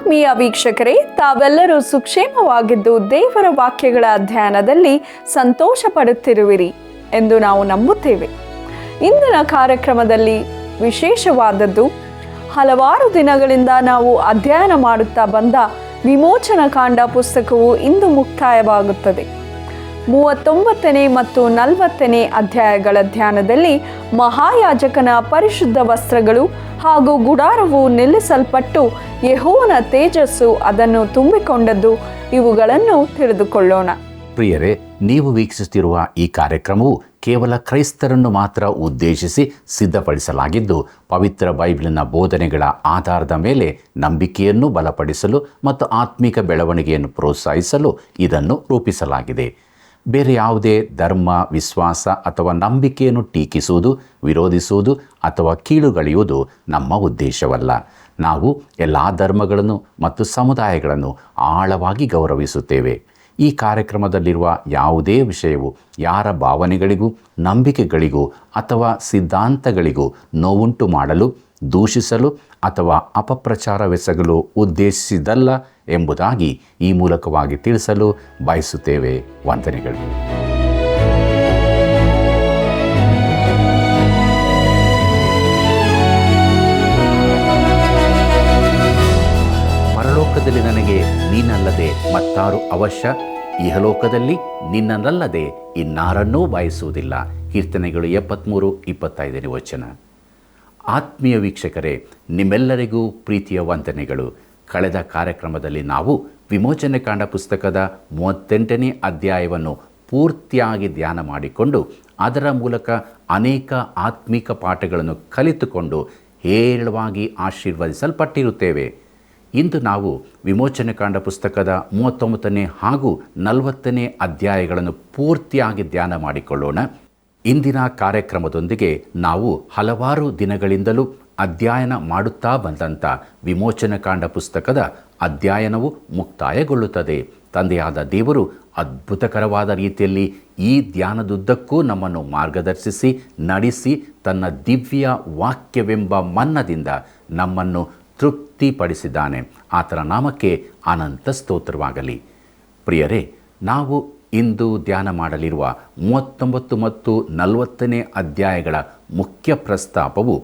ಆತ್ಮೀಯ ವೀಕ್ಷಕರೇ, ತಾವೆಲ್ಲರೂ ಸುಕ್ಷೇಮವಾಗಿದ್ದು ದೇವರ ವಾಕ್ಯಗಳ ಅಧ್ಯಯನದಲ್ಲಿ ಸಂತೋಷ ಪಡುತ್ತಿರುವಿರಿ ಎಂದು ನಾವು ನಂಬುತ್ತೇವೆ. ಇಂದಿನ ಕಾರ್ಯಕ್ರಮದಲ್ಲಿ ವಿಶೇಷವಾದದ್ದು, ಹಲವಾರು ದಿನಗಳಿಂದ ನಾವು ಅಧ್ಯಯನ ಮಾಡುತ್ತಾ ಬಂದ ವಿಮೋಚನಕಾಂಡ ಪುಸ್ತಕವು ಇಂದು ಮುಕ್ತಾಯವಾಗುತ್ತದೆ. 39ನೇ ಮತ್ತು 40ನೇ ಅಧ್ಯಾಯಗಳ ಧ್ಯಾನದಲ್ಲಿ ಮಹಾಯಾಜಕನ ಪರಿಶುದ್ಧ ವಸ್ತ್ರಗಳು ಹಾಗೂ ಗುಡಾರವು ನಿಲ್ಲಿಸಲ್ಪಟ್ಟು ಯೆಹೋವನ ತೇಜಸ್ಸು ಅದನ್ನು ತುಂಬಿಕೊಂಡದ್ದು, ಇವುಗಳನ್ನು ತಿಳಿದುಕೊಳ್ಳೋಣ. ಪ್ರಿಯರೇ, ನೀವು ವೀಕ್ಷಿಸುತ್ತಿರುವ ಈ ಕಾರ್ಯಕ್ರಮವು ಕೇವಲ ಕ್ರೈಸ್ತರನ್ನು ಮಾತ್ರ ಉದ್ದೇಶಿಸಿ ಸಿದ್ಧಪಡಿಸಲಾಗಿದ್ದು, ಪವಿತ್ರ ಬೈಬಲಿನ ಬೋಧನೆಗಳ ಆಧಾರದ ಮೇಲೆ ನಂಬಿಕೆಯನ್ನು ಬಲಪಡಿಸಲು ಮತ್ತು ಆತ್ಮಿಕ ಬೆಳವಣಿಗೆಯನ್ನು ಪ್ರೋತ್ಸಾಹಿಸಲು ಇದನ್ನು ರೂಪಿಸಲಾಗಿದೆ. ಬೇರೆ ಯಾವುದೇ ಧರ್ಮ, ವಿಶ್ವಾಸ ಅಥವಾ ನಂಬಿಕೆಯನ್ನು ಟೀಕಿಸುವುದು, ವಿರೋಧಿಸುವುದು ಅಥವಾ ಕೀಳುಗಳೆಯುವುದು ನಮ್ಮ ಉದ್ದೇಶವಲ್ಲ. ನಾವು ಎಲ್ಲ ಧರ್ಮಗಳನ್ನು ಮತ್ತು ಸಮುದಾಯಗಳನ್ನು ಆಳವಾಗಿ ಗೌರವಿಸುತ್ತೇವೆ. ಈ ಕಾರ್ಯಕ್ರಮದಲ್ಲಿರುವ ಯಾವುದೇ ವಿಷಯವು ಯಾರ ಭಾವನೆಗಳಿಗೂ, ನಂಬಿಕೆಗಳಿಗೂ ಅಥವಾ ಸಿದ್ಧಾಂತಗಳಿಗೂ ನೋವುಂಟು ಮಾಡಲು, ದೂಷಿಸಲು ಅಥವಾ ಅಪಪ್ರಚಾರವೆಸಗಲು ಉದ್ದೇಶಿಸಿದ್ದಲ್ಲ ಎಂಬುದಾಗಿ ಈ ಮೂಲಕವಾಗಿ ತಿಳಿಸಲು ಬಯಸುತ್ತೇವೆ. ವಂದನೆಗಳು. ಪರಲೋಕದಲ್ಲಿ ನನಗೆ ನೀನಲ್ಲದೆ ಮತ್ತಾರು ಅವಶ್ಯ, ಇಹಲೋಕದಲ್ಲಿ ನಿನ್ನನ್ನಲ್ಲದೆ ಇನ್ನಾರನ್ನೂ ಬಯಸುವುದಿಲ್ಲ. ಕೀರ್ತನೆಗಳು 73:25 ವಚನ. ಆತ್ಮೀಯ ವೀಕ್ಷಕರೇ, ನಿಮ್ಮೆಲ್ಲರಿಗೂ ಪ್ರೀತಿಯ ವಂದನೆಗಳು. ಕಳೆದ ಕಾರ್ಯಕ್ರಮದಲ್ಲಿ ನಾವು ವಿಮೋಚನಕಾಂಡ ಪುಸ್ತಕದ 38ನೇ ಅಧ್ಯಾಯವನ್ನು ಪೂರ್ತಿಯಾಗಿ ಧ್ಯಾನ ಮಾಡಿಕೊಂಡು ಅದರ ಮೂಲಕ ಅನೇಕ ಆತ್ಮಿಕ ಪಾಠಗಳನ್ನು ಕಲಿತುಕೊಂಡು ಹೇರಳವಾಗಿ ಆಶೀರ್ವದಿಸಲ್ಪಟ್ಟಿರುತ್ತೇವೆ. ಇಂದು ನಾವು ವಿಮೋಚನಕಾಂಡ ಪುಸ್ತಕದ 39ನೇ ಹಾಗೂ 40ನೇ ಅಧ್ಯಾಯಗಳನ್ನು ಪೂರ್ತಿಯಾಗಿ ಧ್ಯಾನ ಮಾಡಿಕೊಳ್ಳೋಣ. ಇಂದಿನ ಕಾರ್ಯಕ್ರಮದೊಂದಿಗೆ ನಾವು ಹಲವಾರು ದಿನಗಳಿಂದಲೂ ಅಧ್ಯಯನ ಮಾಡುತ್ತಾ ಬಂದಂಥ ವಿಮೋಚನಕಾಂಡ ಪುಸ್ತಕದ ಅಧ್ಯಯನವು ಮುಕ್ತಾಯಗೊಳ್ಳುತ್ತದೆ. ತಂದೆಯಾದ ದೇವರು ಅದ್ಭುತಕರವಾದ ರೀತಿಯಲ್ಲಿ ಈ ಧ್ಯಾನದುದ್ದಕ್ಕೂ ನಮ್ಮನ್ನು ಮಾರ್ಗದರ್ಶಿಸಿ ನಡೆಸಿ ತನ್ನ ದಿವ್ಯ ವಾಕ್ಯವೆಂಬ ಮನ್ನದಿಂದ ನಮ್ಮನ್ನು ತೃಪ್ತಿಪಡಿಸಿದ್ದಾನೆ. ಆತನ ನಾಮಕ್ಕೆ ಅನಂತ ಸ್ತೋತ್ರವಾಗಲಿ. ಪ್ರಿಯರೇ, ನಾವು ಇಂದು ಧ್ಯಾನ ಮಾಡಲಿರುವ 39 ಮತ್ತು 40ನೇ ಅಧ್ಯಾಯಗಳ ಮುಖ್ಯ ಪ್ರಸ್ತಾಪವು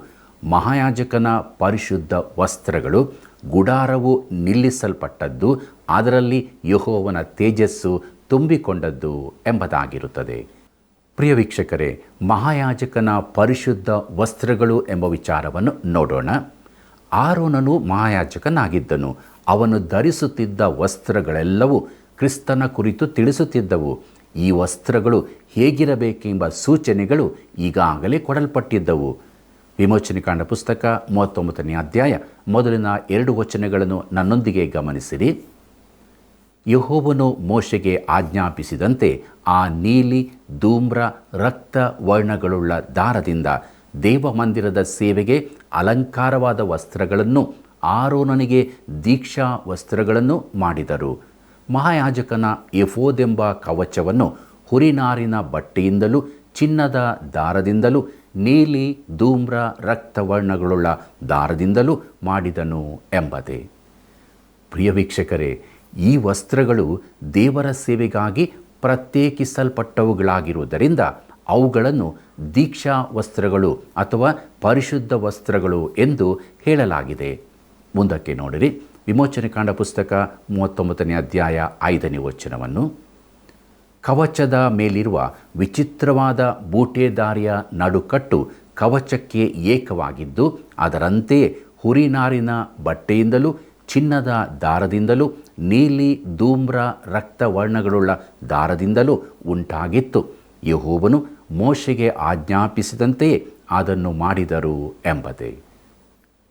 ಮಹಾಯಾಜಕನ ಪರಿಶುದ್ಧ ವಸ್ತ್ರಗಳು, ಗುಡಾರವು ನಿಲ್ಲಿಸಲ್ಪಟ್ಟದ್ದು, ಅದರಲ್ಲಿ ಯೆಹೋವನ ತೇಜಸ್ಸು ತುಂಬಿಕೊಂಡದ್ದು ಎಂಬುದಾಗಿರುತ್ತದೆ. ಪ್ರಿಯ ವೀಕ್ಷಕರೇ, ಮಹಾಯಾಜಕನ ಪರಿಶುದ್ಧ ವಸ್ತ್ರಗಳು ಎಂಬ ವಿಚಾರವನ್ನು ನೋಡೋಣ. ಆರೋನನು ಮಹಾಯಾಜಕನಾಗಿದ್ದನು. ಅವನು ಧರಿಸುತ್ತಿದ್ದ ವಸ್ತ್ರಗಳೆಲ್ಲವೂ ಕ್ರಿಸ್ತನ ಕುರಿತು ತಿಳಿಸುತ್ತಿದ್ದವು. ಈ ವಸ್ತ್ರಗಳು ಹೇಗಿರಬೇಕೆಂಬ ಸೂಚನೆಗಳು ಈಗಾಗಲೇ ಕೊಡಲ್ಪಟ್ಟಿದ್ದವು. ವಿಮೋಚನಕಾಂಡ ಪುಸ್ತಕ 39ನೇ ಅಧ್ಯಾಯ ಮೊದಲಿನ 2 ವಚನಗಳನ್ನು ನನ್ನೊಂದಿಗೆ ಗಮನಿಸಿರಿ. ಯೆಹೋವನು ಮೋಶೆಗೆ ಆಜ್ಞಾಪಿಸಿದಂತೆ ಆ ನೀಲಿ, ಧೂಮ್ರ, ರಕ್ತ ವರ್ಣಗಳುಳ್ಳ ದಾರದಿಂದ ದೇವಮಂದಿರದ ಸೇವೆಗೆ ಅಲಂಕಾರವಾದ ವಸ್ತ್ರಗಳನ್ನು, ಆರೋನನಿಗೆ ದೀಕ್ಷಾ ವಸ್ತ್ರಗಳನ್ನು ಮಾಡಿದರು. ಮಹಾಯಾಜಕನ ಎಫೋದೆಂಬ ಕವಚವನ್ನು ಹುರಿನಾರಿನ ಬಟ್ಟೆಯಿಂದಲೂ ಚಿನ್ನದ ದಾರದಿಂದಲೂ ನೀಲಿ, ಧೂಮ್ರ, ರಕ್ತವರ್ಣಗಳುಳ್ಳ ದಾರದಿಂದಲೂ ಮಾಡಿದನು ಎಂಬುದೇ. ಪ್ರಿಯ ವೀಕ್ಷಕರೇ, ಈ ವಸ್ತ್ರಗಳು ದೇವರ ಸೇವೆಗಾಗಿ ಪ್ರತ್ಯೇಕಿಸಲ್ಪಟ್ಟವುಗಳಾಗಿರುವುದರಿಂದ ಅವುಗಳನ್ನು ದೀಕ್ಷಾ ವಸ್ತ್ರಗಳು ಅಥವಾ ಪರಿಶುದ್ಧ ವಸ್ತ್ರಗಳು ಎಂದು ಹೇಳಲಾಗಿದೆ. ಮುಂದಕ್ಕೆ ನೋಡಿರಿ. ವಿಮೋಚನಕಾಂಡ ಪುಸ್ತಕ 39ನೇ ಅಧ್ಯಾಯ 5ನೇ ವಚನವನ್ನು. ಕವಚದ ಮೇಲಿರುವ ವಿಚಿತ್ರವಾದ ಬೂಟೆದಾರಿಯ ನಡುಕಟ್ಟು ಕವಚಕ್ಕೆ ಏಕವಾಗಿದ್ದು, ಅದರಂತೆಯೇ ಹುರಿನಾರಿನ ಬಟ್ಟೆಯಿಂದಲೂ ಚಿನ್ನದ ದಾರದಿಂದಲೂ ನೀಲಿ, ಧೂಮ್ರ, ರಕ್ತವರ್ಣಗಳುಳ್ಳ ದಾರದಿಂದಲೂ ಉಂಟಾಗಿತ್ತು. ಯೆಹೋವನು ಮೋಶೆಗೆ ಆಜ್ಞಾಪಿಸಿದಂತೆಯೇ ಅದನ್ನು ಮಾಡಿದರು ಎಂಬುದೇ.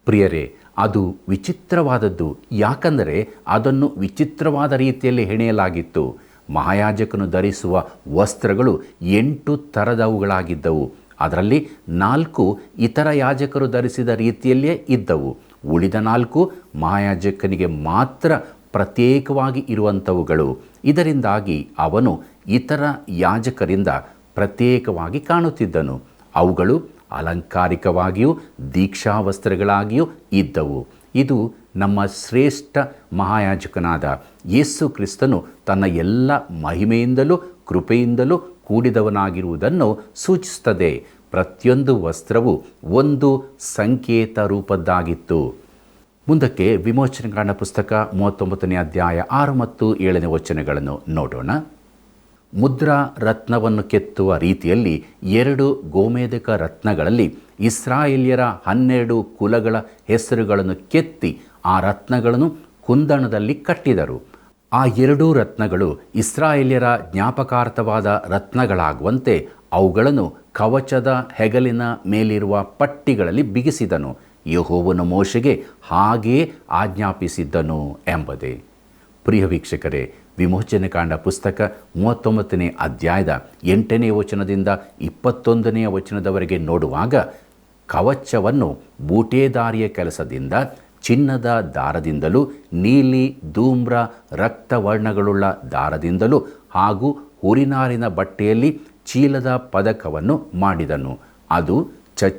ಪ್ರಿಯರೇ, ಅದು ವಿಚಿತ್ರವಾದದ್ದು. ಯಾಕಂದರೆ ಅದನ್ನು ವಿಚಿತ್ರವಾದ ರೀತಿಯಲ್ಲಿ ಹೆಣೆಯಲಾಗಿತ್ತು. ಮಹಾಯಾಜಕನು ಧರಿಸುವ ವಸ್ತ್ರಗಳು 8 ಥರದವುಗಳಾಗಿದ್ದವು. ಅದರಲ್ಲಿ 4 ಇತರ ಯಾಜಕರು ಧರಿಸಿದ ರೀತಿಯಲ್ಲೇ ಇದ್ದವು. ಉಳಿದ 4 ಮಹಾಯಾಜಕನಿಗೆ ಮಾತ್ರ ಪ್ರತ್ಯೇಕವಾಗಿ ಇರುವಂಥವುಗಳು. ಇದರಿಂದಾಗಿ ಅವನು ಇತರ ಯಾಜಕರಿಂದ ಪ್ರತ್ಯೇಕವಾಗಿ ಕಾಣುತ್ತಿದ್ದನು. ಅವುಗಳು ಅಲಂಕಾರಿಕವಾಗಿಯೂ ದೀಕ್ಷಾ ವಸ್ತ್ರಗಳಾಗಿಯೂ ಇದ್ದವು. ಇದು ನಮ್ಮ ಶ್ರೇಷ್ಠ ಮಹಾಯಾಜಕನಾದ ಯೇಸು ಕ್ರಿಸ್ತನು ತನ್ನ ಎಲ್ಲ ಮಹಿಮೆಯಿಂದಲೂ ಕೃಪೆಯಿಂದಲೂ ಕೂಡಿದವನಾಗಿರುವುದನ್ನು ಸೂಚಿಸುತ್ತದೆ. ಪ್ರತಿಯೊಂದು ವಸ್ತ್ರವು ಒಂದು ಸಂಕೇತ ರೂಪದ್ದಾಗಿತ್ತು. ಮುಂದಕ್ಕೆ ವಿಮೋಚನೆಕಾಂಡ ಪುಸ್ತಕ 39ನೇ ಅಧ್ಯಾಯ 6 ಮತ್ತು 7ನೇ ವಚನಗಳನ್ನು ನೋಡೋಣ. ಮುದ್ರಾ ರತ್ನವನ್ನು ಕೆತ್ತುವ ರೀತಿಯಲ್ಲಿ 2 ಗೋಮೇಧಕ ರತ್ನಗಳಲ್ಲಿ ಇಸ್ರಾಯೇಲ್ಯರ 12 ಕುಲಗಳ ಹೆಸರುಗಳನ್ನು ಕೆತ್ತಿ ಆ ರತ್ನಗಳನ್ನು ಕುಂದಣದಲ್ಲಿ ಕಟ್ಟಿದರು. ಆ 2 ರತ್ನಗಳು ಇಸ್ರಾಯೇಲ್ಯರ ಜ್ಞಾಪಕಾರ್ಥವಾದ ರತ್ನಗಳಾಗುವಂತೆ ಅವುಗಳನ್ನು ಕವಚದ ಹೆಗಲಿನ ಮೇಲಿರುವ ಪಟ್ಟಿಗಳಲ್ಲಿ ಬಿಗಿಸಿದನು. ಯೆಹೋವನು ಮೋಶೆಗೆ ಹಾಗೆಯೇ ಆಜ್ಞಾಪಿಸಿದ್ದನು ಎಂಬುದೇ. ಪ್ರಿಯ ವೀಕ್ಷಕರೇ, ವಿಮೋಚನೆಕಾಂಡ ಪುಸ್ತಕ 39ನೇ ಅಧ್ಯಾಯದ 8ನೇ ವಚನದಿಂದ 21ನೇ ವಚನದವರೆಗೆ ನೋಡುವಾಗ ಕವಚವನ್ನು ಬೂಟೇದಾರಿಯ ಕೆಲಸದಿಂದ, ಚಿನ್ನದ ದಾರದಿಂದಲೂ, ನೀಲಿ, ಧೂಮ್ರ, ರಕ್ತವರ್ಣಗಳುಳ್ಳ ದಾರದಿಂದಲೂ ಹಾಗೂ ಹುರಿನಾರಿನ ಬಟ್ಟೆಯಲ್ಲಿ ಚೀಲದ ಪದಕವನ್ನು ಮಾಡಿದನು. ಅದು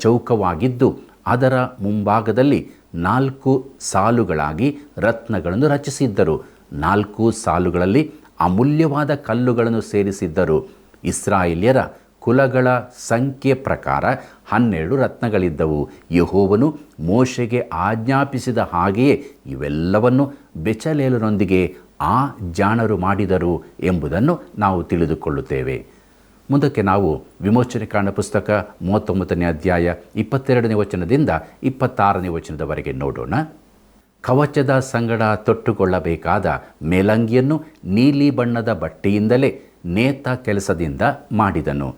ಚೌಕವಾಗಿದ್ದು ಅದರ ಮುಂಭಾಗದಲ್ಲಿ 4 ಸಾಲುಗಳಾಗಿ ರತ್ನಗಳನ್ನು ರಚಿಸಿದ್ದರು. 4 ಸಾಲುಗಳಲ್ಲಿ ಅಮೂಲ್ಯವಾದ ಕಲ್ಲುಗಳನ್ನು ಸೇರಿಸಿದ್ದರು. ಇಸ್ರಾಯೇಲ್ಯರ ಕುಲಗಳ ಸಂಖ್ಯೆ ಪ್ರಕಾರ 12 ರತ್ನಗಳಿದ್ದವು. ಯೆಹೋವನು ಮೋಶೆಗೆ ಆಜ್ಞಾಪಿಸಿದ ಹಾಗೆಯೇ ಇವೆಲ್ಲವನ್ನು ಬೆಚಲೇಲನೊಂದಿಗೆ ಆ ಜಾಣರು ಮಾಡಿದರು ಎಂಬುದನ್ನು ನಾವು ತಿಳಿದುಕೊಳ್ಳುತ್ತೇವೆ. ಮುಂದಕ್ಕೆ ನಾವು ವಿಮೋಚನೆಕಾಂಡ ಪುಸ್ತಕ 39ನೇ ಅಧ್ಯಾಯ 22ನೇ ವಚನದಿಂದ 26ನೇ ವಚನದವರೆಗೆ ನೋಡೋಣ. ಕವಚದ ಸಂಗಡ ತೊಟ್ಟುಕೊಳ್ಳಬೇಕಾದ ಮೇಲಂಗಿಯನ್ನು ನೀಲಿ ಬಣ್ಣದ ಬಟ್ಟೆಯಿಂದಲೇ ನೇತ ಕೆಲಸದಿಂದ ಮಾಡಿದನು.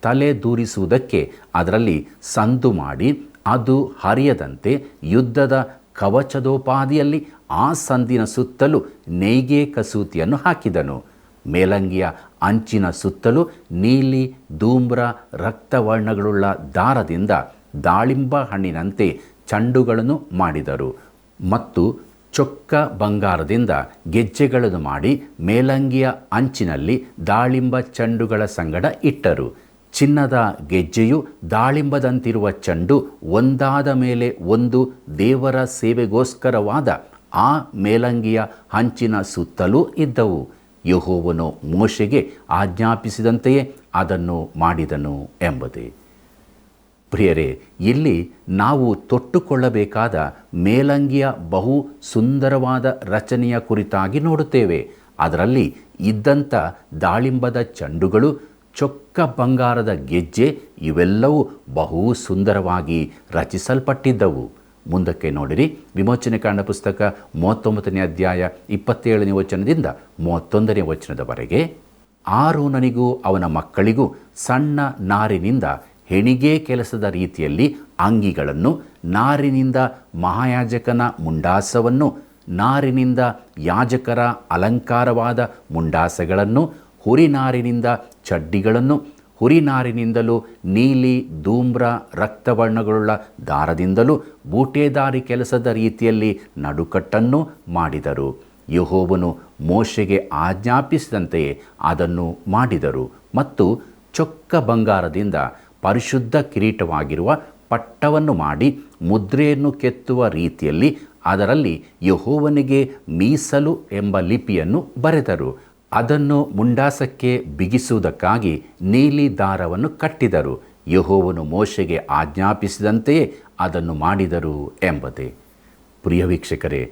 ತಲೆ ದೂರಿಸುವುದಕ್ಕೆ ಅದರಲ್ಲಿ ಸಂದು ಮಾಡಿ ಅದು ಹರಿಯದಂತೆ ಯುದ್ಧದ ಕವಚದೋಪಾದಿಯಲ್ಲಿ ಆ ಸಂದಿನ ಸುತ್ತಲೂ ನೇಯ್ಗೆ ಕಸೂತಿಯನ್ನು ಹಾಕಿದನು. ಮೇಲಂಗಿಯ ಅಂಚಿನ ಸುತ್ತಲೂ ನೀಲಿ, ಧೂಮ್ರ, ರಕ್ತವರ್ಣಗಳುಳ್ಳ ದಾರದಿಂದ ದಾಳಿಂಬ ಹಣ್ಣಿನಂತೆ ಚಂಡುಗಳನ್ನು ಮಾಡಿದರು ಮತ್ತು ಚೊಕ್ಕ ಬಂಗಾರದಿಂದ ಗೆಜ್ಜೆಗಳನ್ನು ಮಾಡಿ ಮೇಲಂಗಿಯ ಅಂಚಿನಲ್ಲಿ ದಾಳಿಂಬ ಚಂಡುಗಳ ಸಂಗಡ ಇಟ್ಟರು. ಚಿನ್ನದ ಗೆಜ್ಜೆಯು ದಾಳಿಂಬದಂತಿರುವ ಚಂಡು ಒಂದಾದ ಮೇಲೆ ಒಂದು ದೇವರ ಸೇವೆಗೋಸ್ಕರವಾದ ಆ ಮೇಲಂಗಿಯ ಅಂಚಿನ ಸುತ್ತಲೂ ಇದ್ದವು. ಯೆಹೋವನು ಮೋಶೆಗೆ ಆಜ್ಞಾಪಿಸಿದಂತೆಯೇ ಅದನ್ನು ಮಾಡಿದನು ಎಂಬುದೇ. ಪ್ರಿಯರೇ, ಇಲ್ಲಿ ನಾವು ತೊಟ್ಟುಕೊಳ್ಳಬೇಕಾದ ಮೇಲಂಗಿಯ ಬಹು ಸುಂದರವಾದ ರಚನೆಯ ಕುರಿತಾಗಿ ನೋಡುತ್ತೇವೆ. ಅದರಲ್ಲಿ ಇದ್ದಂಥ ದಾಳಿಂಬದ ಚಂಡುಗಳು, ಚೊಕ್ಕ ಬಂಗಾರದ ಗೆಜ್ಜೆ ಇವೆಲ್ಲವೂ ಬಹು ಸುಂದರವಾಗಿ ರಚಿಸಲ್ಪಟ್ಟಿದ್ದವು. ಮುಂದಕ್ಕೆ ನೋಡಿರಿ, ವಿಮೋಚನೆಕಾಂಡ ಪುಸ್ತಕ 39ನೇ ಅಧ್ಯಾಯ 27ನೇ ವಚನದಿಂದ 31ನೇ ವಚನದವರೆಗೆ. ಆರೋನನಿಗೂ ಅವನ ಮಕ್ಕಳಿಗೂ ಸಣ್ಣ ನಾರಿನಿಂದ ಹೆಣಿಗೆ ಕೆಲಸದ ರೀತಿಯಲ್ಲಿ ಅಂಗಿಗಳನ್ನು, ನಾರಿನಿಂದ ಮಹಾಯಾಜಕನ ಮುಂಡಾಸವನ್ನು, ನಾರಿನಿಂದ ಯಾಜಕರ ಅಲಂಕಾರವಾದ ಮುಂಡಾಸಗಳನ್ನು, ಹುರಿನಾರಿನಿಂದ ಚಡ್ಡಿಗಳನ್ನು, ಹುರಿನಾರಿನಿಂದಲೂ ನೀಲಿ, ಧೂಮ್ರ, ರಕ್ತವರ್ಣಗಳುಳ್ಳ ದಾರದಿಂದಲೂ ಬೂಟೇದಾರಿ ಕೆಲಸದ ರೀತಿಯಲ್ಲಿ ನಡುಕಟ್ಟನ್ನು ಮಾಡಿದರು. ಯೆಹೋವನು ಮೋಶೆಗೆ ಆಜ್ಞಾಪಿಸಿದಂತೆಯೇ ಅದನ್ನು ಮಾಡಿದರು ಮತ್ತು ಚೊಕ್ಕ ಬಂಗಾರದಿಂದ ಪರಿಶುದ್ಧ ಕಿರೀಟವಾಗಿರುವ ಪಟ್ಟವನ್ನು ಮಾಡಿ ಮುದ್ರೆಯನ್ನು ಕೆತ್ತುವ ರೀತಿಯಲ್ಲಿ ಅದರಲ್ಲಿ ಯೆಹೋವನಿಗೆ ಮೀಸಲು ಎಂಬ ಲಿಪಿಯನ್ನು ಬರೆದರು. ಅದನ್ನು ಮುಂಡಾಸಕ್ಕೆ ಬಿಗಿಸುವುದಕ್ಕಾಗಿ ನೀಲಿ ದಾರವನ್ನು ಕಟ್ಟಿದರು. ಯೆಹೋವನು ಮೋಶೆಗೆ ಆಜ್ಞಾಪಿಸಿದಂತೆಯೇ ಅದನ್ನು ಮಾಡಿದರು ಎಂಬುದೇ. ಪ್ರಿಯ ವೀಕ್ಷಕರೇ,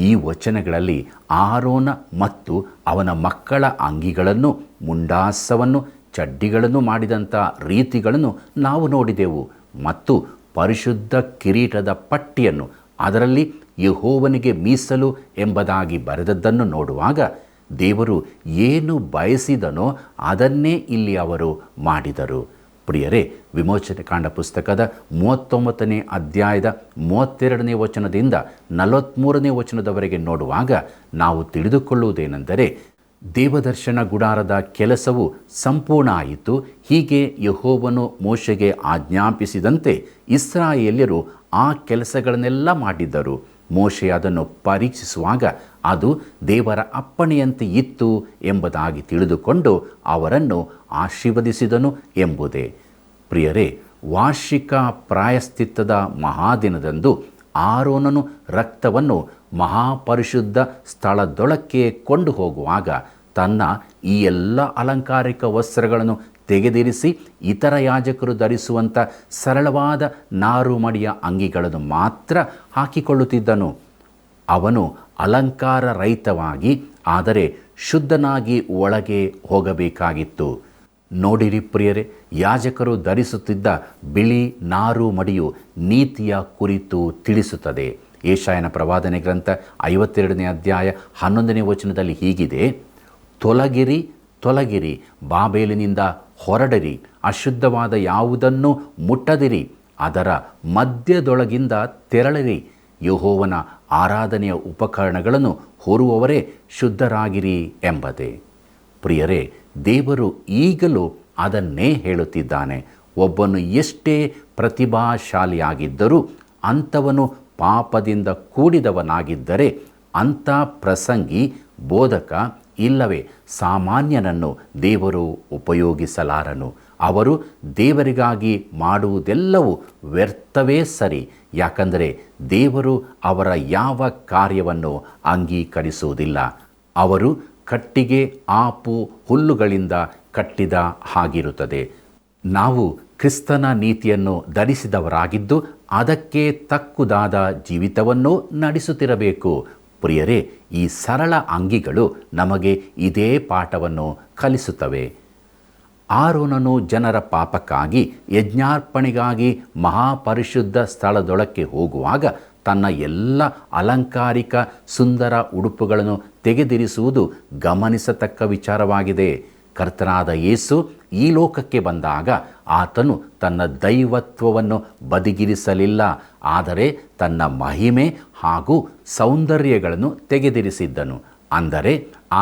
ಈ ವಚನಗಳಲ್ಲಿ ಆರೋನ ಮತ್ತು ಅವನ ಮಕ್ಕಳ ಅಂಗಿಗಳನ್ನು, ಮುಂಡಾಸವನ್ನು, ಚಡ್ಡಿಗಳನ್ನು ಮಾಡಿದಂಥ ರೀತಿಗಳನ್ನು ನಾವು ನೋಡಿದೆವು ಮತ್ತು ಪರಿಶುದ್ಧ ಕಿರೀಟದ ಪಟ್ಟಿಯನ್ನು ಅದರಲ್ಲಿ ಯೆಹೋವನಿಗೆ ಮೀಸಲು ಎಂಬುದಾಗಿ ಬರೆದದ್ದನ್ನು ನೋಡುವಾಗ ದೇವರು ಏನು ಬಯಸಿದನೋ ಅದನ್ನೇ ಇಲ್ಲಿ ಅವರು ಮಾಡಿದರು. ಪ್ರಿಯರೇ, ವಿಮೋಚನೆಕಾಂಡ ಪುಸ್ತಕದ 39ನೇ ಅಧ್ಯಾಯದ 32ನೇ ವಚನದಿಂದ 43ನೇ ವಚನದವರೆಗೆ ನೋಡುವಾಗ ನಾವು ತಿಳಿದುಕೊಳ್ಳುವುದೇನೆಂದರೆ, ದೇವದರ್ಶನ ಗುಡಾರದ ಕೆಲಸವು ಸಂಪೂರ್ಣ ಆಯಿತು. ಹೀಗೆ ಯೆಹೋವನು ಮೋಶೆಗೆ ಆಜ್ಞಾಪಿಸಿದಂತೆ ಇಸ್ರಾಯೇಲ್ಯರು ಆ ಕೆಲಸಗಳನ್ನೆಲ್ಲ ಮಾಡಿದ್ದರು. ಮೋಶೆ ಅದನ್ನು ಪರೀಕ್ಷಿಸುವಾಗ ಅದು ದೇವರ ಅಪ್ಪಣೆಯಂತೆ ಇತ್ತು ಎಂಬುದಾಗಿ ತಿಳಿದುಕೊಂಡು ಅವರನ್ನು ಆಶೀರ್ವದಿಸಿದನು ಎಂಬುದೇ. ಪ್ರಿಯರೇ, ವಾರ್ಷಿಕ ಪ್ರಾಯಶ್ಚಿತ್ತದ ಮಹಾದಿನದಂದು ಆರೋನನು ರಕ್ತವನ್ನು ಮಹಾಪರಿಶುದ್ಧ ಸ್ಥಳದೊಳಕ್ಕೆ ಕೊಂಡು ಹೋಗುವಾಗ ತನ್ನ ಈ ಎಲ್ಲ ಅಲಂಕಾರಿಕ ವಸ್ತ್ರಗಳನ್ನು ತೆಗೆದಿರಿಸಿ ಇತರ ಯಾಜಕರು ಧರಿಸುವಂಥ ಸರಳವಾದ ನಾರುಮಡಿಯ ಅಂಗಿಗಳನ್ನು ಮಾತ್ರ ಹಾಕಿಕೊಳ್ಳುತ್ತಿದ್ದನು. ಅವನು ಅಲಂಕಾರ ರಹಿತವಾಗಿ ಆದರೆ ಶುದ್ಧನಾಗಿ ಒಳಗೆ ಹೋಗಬೇಕಾಗಿತ್ತು. ನೋಡಿರಿ ಪ್ರಿಯರೇ, ಯಾಜಕರು ಧರಿಸುತ್ತಿದ್ದ ಬಿಳಿ ನಾರು ಮಡಿಯು ನೀತಿಯ ಕುರಿತು ತಿಳಿಸುತ್ತದೆ. ಯೆಶಾಯನ ಪ್ರವಾದನೆ ಗ್ರಂಥ 52ನೇ ಅಧ್ಯಾಯ 11ನೇ ವಚನದಲ್ಲಿ ಹೀಗಿದೆ: ತೊಲಗಿರಿ, ತೊಲಗಿರಿ, ಬಾಬೇಲಿನಿಂದ ಹೊರಡಿರಿ, ಅಶುದ್ಧವಾದ ಯಾವುದನ್ನು ಮುಟ್ಟದಿರಿ, ಅದರ ಮಧ್ಯದೊಳಗಿಂದ ತೆರಳಿರಿ, ಯೆಹೋವನ ಆರಾಧನೆಯ ಉಪಕರಣಗಳನ್ನು ಹೊರುವವರೇ ಶುದ್ಧರಾಗಿರಿ ಎಂಬುದೇ. ಪ್ರಿಯರೇ, ದೇವರು ಈಗಲೂ ಅದನ್ನೇ ಹೇಳುತ್ತಿದ್ದಾನೆ. ಒಬ್ಬನು ಎಷ್ಟೇ ಪ್ರತಿಭಾಶಾಲಿಯಾಗಿದ್ದರೂ ಅಂಥವನು ಪಾಪದಿಂದ ಕೂಡಿದವನಾಗಿದ್ದರೆ ಅಂಥ ಪ್ರಸಂಗಿ, ಬೋಧಕ ಇಲ್ಲವೇ ಸಾಮಾನ್ಯನನ್ನು ದೇವರು ಉಪಯೋಗಿಸಲಾರನು. ಅವರು ದೇವರಿಗಾಗಿ ಮಾಡುವುದೆಲ್ಲವೂ ವ್ಯರ್ಥವೇ ಸರಿ. ಯಾಕಂದರೆ ದೇವರು ಅವರ ಯಾವ ಕಾರ್ಯವನ್ನು ಅಂಗೀಕರಿಸುವುದಿಲ್ಲ. ಅವರು ಕಟ್ಟಿಗೆ, ಆಪು, ಹುಲ್ಲುಗಳಿಂದ ಕಟ್ಟಿದ ಹಾಗಿರುತ್ತದೆ. ನಾವು ಕ್ರಿಸ್ತನ ನೀತಿಯನ್ನು ಧರಿಸಿದವರಾಗಿದ್ದು ಅದಕ್ಕೆ ತಕ್ಕುದಾದ ಜೀವಿತವನ್ನು ನಡೆಸುತ್ತಿರಬೇಕು. ಪ್ರಿಯರೇ, ಈ ಸರಳ ಅಂಗಿಗಳು ನಮಗೆ ಇದೇ ಪಾಠವನ್ನು ಕಲಿಸುತ್ತವೆ. ಆರೋನನು ಜನರ ಪಾಪಕ್ಕಾಗಿ ಯಜ್ಞಾರ್ಪಣೆಗಾಗಿ ಮಹಾಪರಿಶುದ್ಧ ಸ್ಥಳದೊಳಕ್ಕೆ ಹೋಗುವಾಗ ತನ್ನ ಎಲ್ಲ ಅಲಂಕಾರಿಕ ಸುಂದರ ಉಡುಪುಗಳನ್ನು ತೆಗೆದಿರಿಸುವುದು ಗಮನಿಸತಕ್ಕ ವಿಚಾರವಾಗಿದೆ. ಕರ್ತನಾದ ಯೇಸು ಈ ಲೋಕಕ್ಕೆ ಬಂದಾಗ ಆತನು ತನ್ನ ದೈವತ್ವವನ್ನು ಬದಿಗಿರಿಸಲಿಲ್ಲ, ಆದರೆ ತನ್ನ ಮಹಿಮೆ ಹಾಗೂ ಸೌಂದರ್ಯಗಳನ್ನು ತೆಗೆದಿರಿಸಿದ್ದನು. ಅಂದರೆ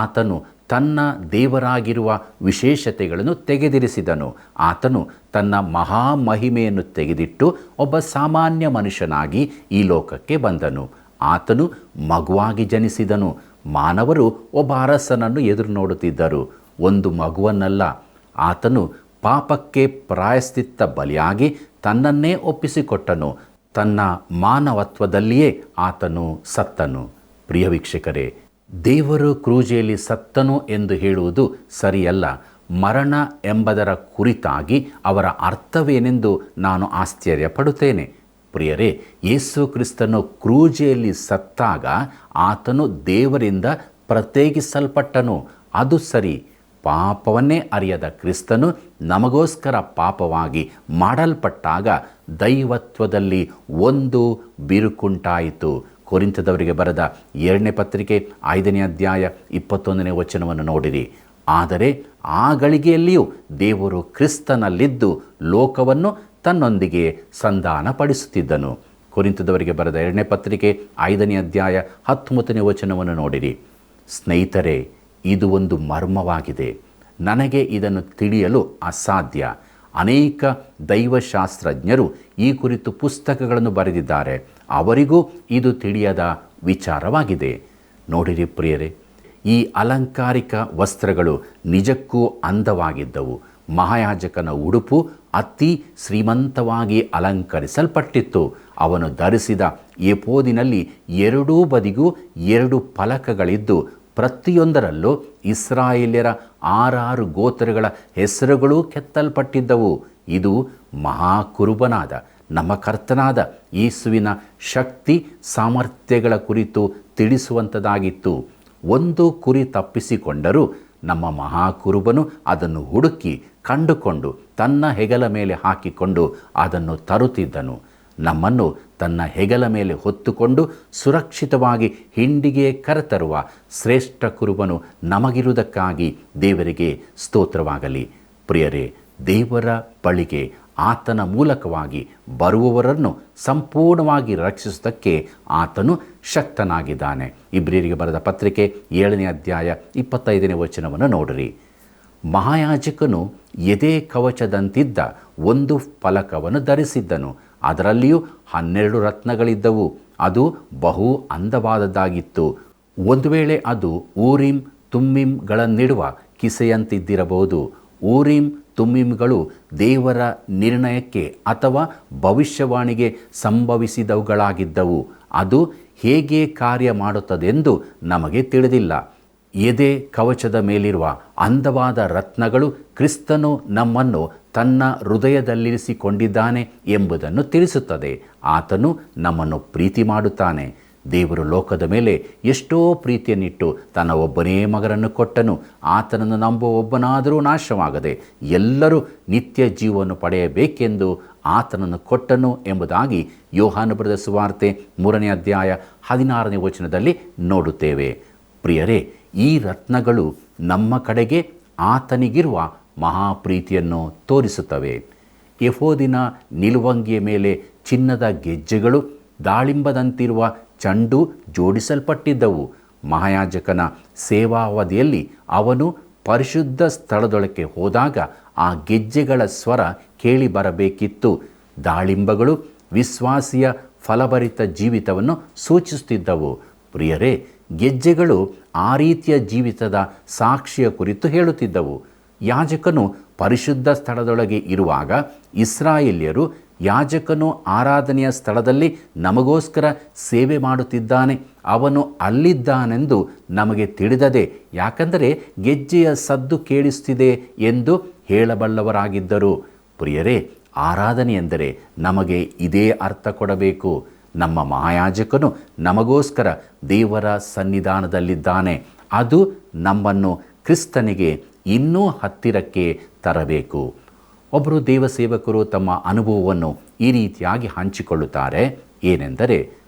ಆತನು ತನ್ನ ದೇವರಾಗಿರುವ ವಿಶೇಷತೆಗಳನ್ನು ತೆಗೆದಿರಿಸಿದನು. ಆತನು ತನ್ನ ಮಹಾಮಹಿಮೆಯನ್ನು ತೆಗೆದಿಟ್ಟು ಒಬ್ಬ ಸಾಮಾನ್ಯ ಮನುಷ್ಯನಾಗಿ ಈ ಲೋಕಕ್ಕೆ ಬಂದನು. ಆತನು ಮಗುವಾಗಿ ಜನಿಸಿದನು. ಮಾನವರು ಒಬ್ಬ ಅರಸನನ್ನು ಎದುರು ನೋಡುತ್ತಿದ್ದರು, ಒಂದು ಮಗುವನ್ನಲ್ಲ. ಆತನು ಪಾಪಕ್ಕೆ ಪ್ರಾಯಶ್ಚಿತ್ತ ಬಲಿಯಾಗಿ ತನ್ನನ್ನೇ ಒಪ್ಪಿಸಿಕೊಟ್ಟನು. ತನ್ನ ಮಾನವತ್ವದಲ್ಲಿಯೇ ಆತನು ಸತ್ತನು. ಪ್ರಿಯ ವೀಕ್ಷಕರೇ, ದೇವರು ಕ್ರೂಜೆಯಲ್ಲಿ ಸತ್ತನು ಎಂದು ಹೇಳುವುದು ಸರಿಯಲ್ಲ. ಮರಣ ಎಂಬುದರ ಕುರಿತಾಗಿ ಅವರ ಅರ್ಥವೇನೆಂದು ನಾನು ಆಶ್ಚರ್ಯಪಡುತ್ತೇನೆ. ಪ್ರಿಯರೇ, ಯೇಸು ಕ್ರಿಸ್ತನು ಕ್ರೂಜೆಯಲ್ಲಿ ಸತ್ತಾಗ ಆತನು ದೇವರಿಂದ ಪ್ರತ್ಯೇಕಿಸಲ್ಪಟ್ಟನು. ಅದು ಸರಿ. ಪಾಪವನ್ನೇ ಅರಿಯದ ಕ್ರಿಸ್ತನು ನಮಗೋಸ್ಕರ ಪಾಪವಾಗಿ ಮಾಡಲ್ಪಟ್ಟಾಗ ದೈವತ್ವದಲ್ಲಿ ಒಂದು ಬಿರುಕುಂಟಾಯಿತು. ಕೊರಿಂಥದವರಿಗೆ ಬರೆದ 2ನೇ ಪತ್ರಿಕೆ 5ನೇ ಅಧ್ಯಾಯ 21ನೇ ವಚನವನ್ನು ನೋಡಿರಿ. ಆದರೆ ಆ ಗಳಿಗೆಯಲ್ಲಿಯೂ ದೇವರು ಕ್ರಿಸ್ತನಲ್ಲಿದ್ದು ಲೋಕವನ್ನು ತನ್ನೊಂದಿಗೆ ಸಂಧಾನಪಡಿಸುತ್ತಿದ್ದನು. ಕೊರಿಂಥದವರಿಗೆ ಬರೆದ 2ನೇ ಪತ್ರಿಕೆ 5ನೇ ಅಧ್ಯಾಯ 19ನೇ ವಚನವನ್ನು ನೋಡಿರಿ. ಸ್ನೇಹಿತರೆ, ಇದು ಒಂದು ಮರ್ಮವಾಗಿದೆ. ನನಗೆ ಇದನ್ನು ತಿಳಿಯಲು ಅಸಾಧ್ಯ. ಅನೇಕ ದೈವಶಾಸ್ತ್ರಜ್ಞರು ಈ ಕುರಿತು ಪುಸ್ತಕಗಳನ್ನು ಬರೆದಿದ್ದಾರೆ. ಅವರಿಗೂ ಇದು ತಿಳಿಯದ ವಿಚಾರವಾಗಿದೆ. ನೋಡಿರಿ ಪ್ರಿಯರೇ, ಈ ಅಲಂಕಾರಿಕ ವಸ್ತ್ರಗಳು ನಿಜಕ್ಕೂ ಅಂದವಾಗಿದ್ದವು. ಮಹಾಯಾಜಕನ ಉಡುಪು ಅತಿ ಶ್ರೀಮಂತವಾಗಿ ಅಲಂಕರಿಸಲ್ಪಟ್ಟಿತ್ತು. ಅವನು ಧರಿಸಿದ ಏಫೋದಿನಲ್ಲಿ ಎರಡೂ ಬದಿಗೂ 2 ಫಲಕಗಳಿದ್ದು ಪ್ರತಿಯೊಂದರಲ್ಲೂ ಇಸ್ರಾಯೇಲ್ಯರ 6 ಗೋತ್ರಗಳ ಹೆಸರುಗಳು ಕೆತ್ತಲ್ಪಟ್ಟಿದ್ದವು. ಇದು ಮಹಾಕುರುಬನಾದ ನಮ್ಮ ಕರ್ತನಾದ ಯೇಸುವಿನ ಶಕ್ತಿ ಸಾಮರ್ಥ್ಯಗಳ ಕುರಿತು ತಿಳಿಸುವಂಥದ್ದಾಗಿತ್ತು. ಒಂದು ಕುರಿ ತಪ್ಪಿಸಿಕೊಂಡರೂ ನಮ್ಮ ಮಹಾಕುರುಬನು ಅದನ್ನು ಹುಡುಕಿ ಕಂಡುಕೊಂಡು ತನ್ನ ಹೆಗಲ ಮೇಲೆ ಹಾಕಿಕೊಂಡು ಅದನ್ನು ತರುತ್ತಿದ್ದನು. ನಮ್ಮನ್ನು ತನ್ನ ಹೆಗಲ ಮೇಲೆ ಹೊತ್ತುಕೊಂಡು ಸುರಕ್ಷಿತವಾಗಿ ಹಿಂಡಿಗೆ ಕರೆತರುವ ಶ್ರೇಷ್ಠ ಕುರುಬನು ನಮಗಿರುವುದಕ್ಕಾಗಿ ದೇವರಿಗೆ ಸ್ತೋತ್ರವಾಗಲಿ. ಪ್ರಿಯರೇ, ದೇವರ ಬಳಿಗೆ ಆತನ ಮೂಲಕವಾಗಿ ಬರುವವರನ್ನು ಸಂಪೂರ್ಣವಾಗಿ ರಕ್ಷಿಸುವುದಕ್ಕೆ ಆತನು ಶಕ್ತನಾಗಿದ್ದಾನೆ. ಇಬ್ರಿಯರಿಗೆ ಬರೆದ ಪತ್ರಿಕೆ 7ನೇ ಅಧ್ಯಾಯ 25ನೇ ವಚನವನ್ನು ನೋಡಿರಿ. ಮಹಾಯಾಜಕನು ಎದೆ ಕವಚದಂತಿದ್ದ ಒಂದು ಫಲಕವನ್ನು ಧರಿಸಿದ್ದನು. ಅದರಲ್ಲಿಯೂ 12 ರತ್ನಗಳಿದ್ದವು. ಅದು ಬಹು ಅಂದವಾದದ್ದಾಗಿತ್ತು. ಒಂದು ವೇಳೆ ಅದು ಊರಿಮ್ ತುಮ್ಮಿಮ್ಗಳನ್ನಿಡುವ ಕಿಸೆಯಂತಿದ್ದಿರಬಹುದು. ಊರಿಮ್ ತುಮ್ಮಿಮ್ಗಳು ದೇವರ ನಿರ್ಣಯಕ್ಕೆ ಅಥವಾ ಭವಿಷ್ಯವಾಣಿಗೆ ಸಂಭವಿಸಿದವುಗಳಾಗಿದ್ದವು. ಅದು ಹೇಗೆ ಕಾರ್ಯ ಮಾಡುತ್ತದೆಂದು ನಮಗೆ ತಿಳಿದಿಲ್ಲ. ಎದೆ ಕವಚದ ಮೇಲಿರುವ ಅಂದವಾದ ರತ್ನಗಳು ಕ್ರಿಸ್ತನು ನಮ್ಮನ್ನು ತನ್ನ ಹೃದಯದಲ್ಲಿರಿಸಿಕೊಂಡಿದ್ದಾನೆ ಎಂಬುದನ್ನು ತಿಳಿಸುತ್ತದೆ. ಆತನು ನಮ್ಮನ್ನು ಪ್ರೀತಿ ಮಾಡುತ್ತಾನೆ. ದೇವರು ಲೋಕದ ಮೇಲೆ ಎಷ್ಟೋ ಪ್ರೀತಿಯನ್ನಿಟ್ಟು ತನ್ನ ಒಬ್ಬನೇ ಮಗನನ್ನು ಕೊಟ್ಟನು. ಆತನನ್ನು ನಂಬುವ ಒಬ್ಬನಾದರೂ ನಾಶವಾಗದೆ ಎಲ್ಲರೂ ನಿತ್ಯ ಜೀವವನ್ನು ಪಡೆಯಬೇಕೆಂದು ಆತನನ್ನು ಕೊಟ್ಟನು ಎಂಬುದಾಗಿ ಯೋಹಾನ ಬರೆದ ಸುವಾರ್ತೆ 3ನೇ ಅಧ್ಯಾಯ 16ನೇ ವಚನದಲ್ಲಿ ನೋಡುತ್ತೇವೆ. ಪ್ರಿಯರೇ, ಈ ರತ್ನಗಳು ನಮ್ಮ ಕಡೆಗೆ ಆತನಿಗಿರುವ ಮಹಾಪ್ರೀತಿಯನ್ನು ತೋರಿಸುತ್ತವೆ. ಎಫೋದಿನ ನಿಲುವಂಗಿಯ ಮೇಲೆ ಚಿನ್ನದ ಗೆಜ್ಜೆಗಳು, ದಾಳಿಂಬದಂತಿರುವ ಚಂಡು ಜೋಡಿಸಲ್ಪಟ್ಟಿದ್ದವು. ಮಹಾಯಾಜಕನ ಸೇವಾವಧಿಯಲ್ಲಿ ಅವನು ಪರಿಶುದ್ಧ ಸ್ಥಳದೊಳಕ್ಕೆ ಹೋದಾಗ ಆ ಗೆಜ್ಜೆಗಳ ಸ್ವರ ಕೇಳಿ ಬರಬೇಕಿತ್ತು. ದಾಳಿಂಬಗಳು ವಿಶ್ವಾಸಿಯ ಫಲಭರಿತ ಜೀವಿತವನ್ನು ಸೂಚಿಸುತ್ತಿದ್ದವು. ಪ್ರಿಯರೇ, ಗೆಜ್ಜೆಗಳು ಆ ರೀತಿಯ ಜೀವಿತದ ಸಾಕ್ಷಿಯ ಕುರಿತು ಹೇಳುತ್ತಿದ್ದವು. ಯಾಜಕನು ಪರಿಶುದ್ಧ ಸ್ಥಳದೊಳಗೆ ಇರುವಾಗ ಇಸ್ರಾಯೇಲ್ಯರು, ಯಾಜಕನು ಆರಾಧನೆಯ ಸ್ಥಳದಲ್ಲಿ ನಮಗೋಸ್ಕರ ಸೇವೆ ಮಾಡುತ್ತಿದ್ದಾನೆ, ಅವನು ಅಲ್ಲಿದ್ದಾನೆಂದು ನಮಗೆ ತಿಳಿದದೆ, ಯಾಕಂದರೆ ಗೆಜ್ಜೆಯ ಸದ್ದು ಕೇಳಿಸುತ್ತಿದೆ ಎಂದು ಹೇಳಬಲ್ಲವರಾಗಿದ್ದರು. ಪ್ರಿಯರೇ, ಆರಾಧನೆ ಎಂದರೆ ನಮಗೆ ಇದೇ ಅರ್ಥ ಕೊಡಬೇಕು. ನಮ್ಮ ಮಹಾಯಾಜಕನು ನಮಗೋಸ್ಕರ ದೇವರ ಸನ್ನಿಧಾನದಲ್ಲಿದ್ದಾನೆ. ಅದು ನಮ್ಮನ್ನು ಕ್ರಿಸ್ತನಿಗೆ ಇನ್ನೂ ಹತ್ತಿರಕ್ಕೆ ತರಬೇಕು. ಒಬ್ಬರು ದೇವಸೇವಕರು ತಮ್ಮ ಅನುಭವವನ್ನು ಈ ರೀತಿಯಾಗಿ ಹಂಚಿಕೊಳ್ಳುತ್ತಾರೆ. ಏನೆಂದರೆ,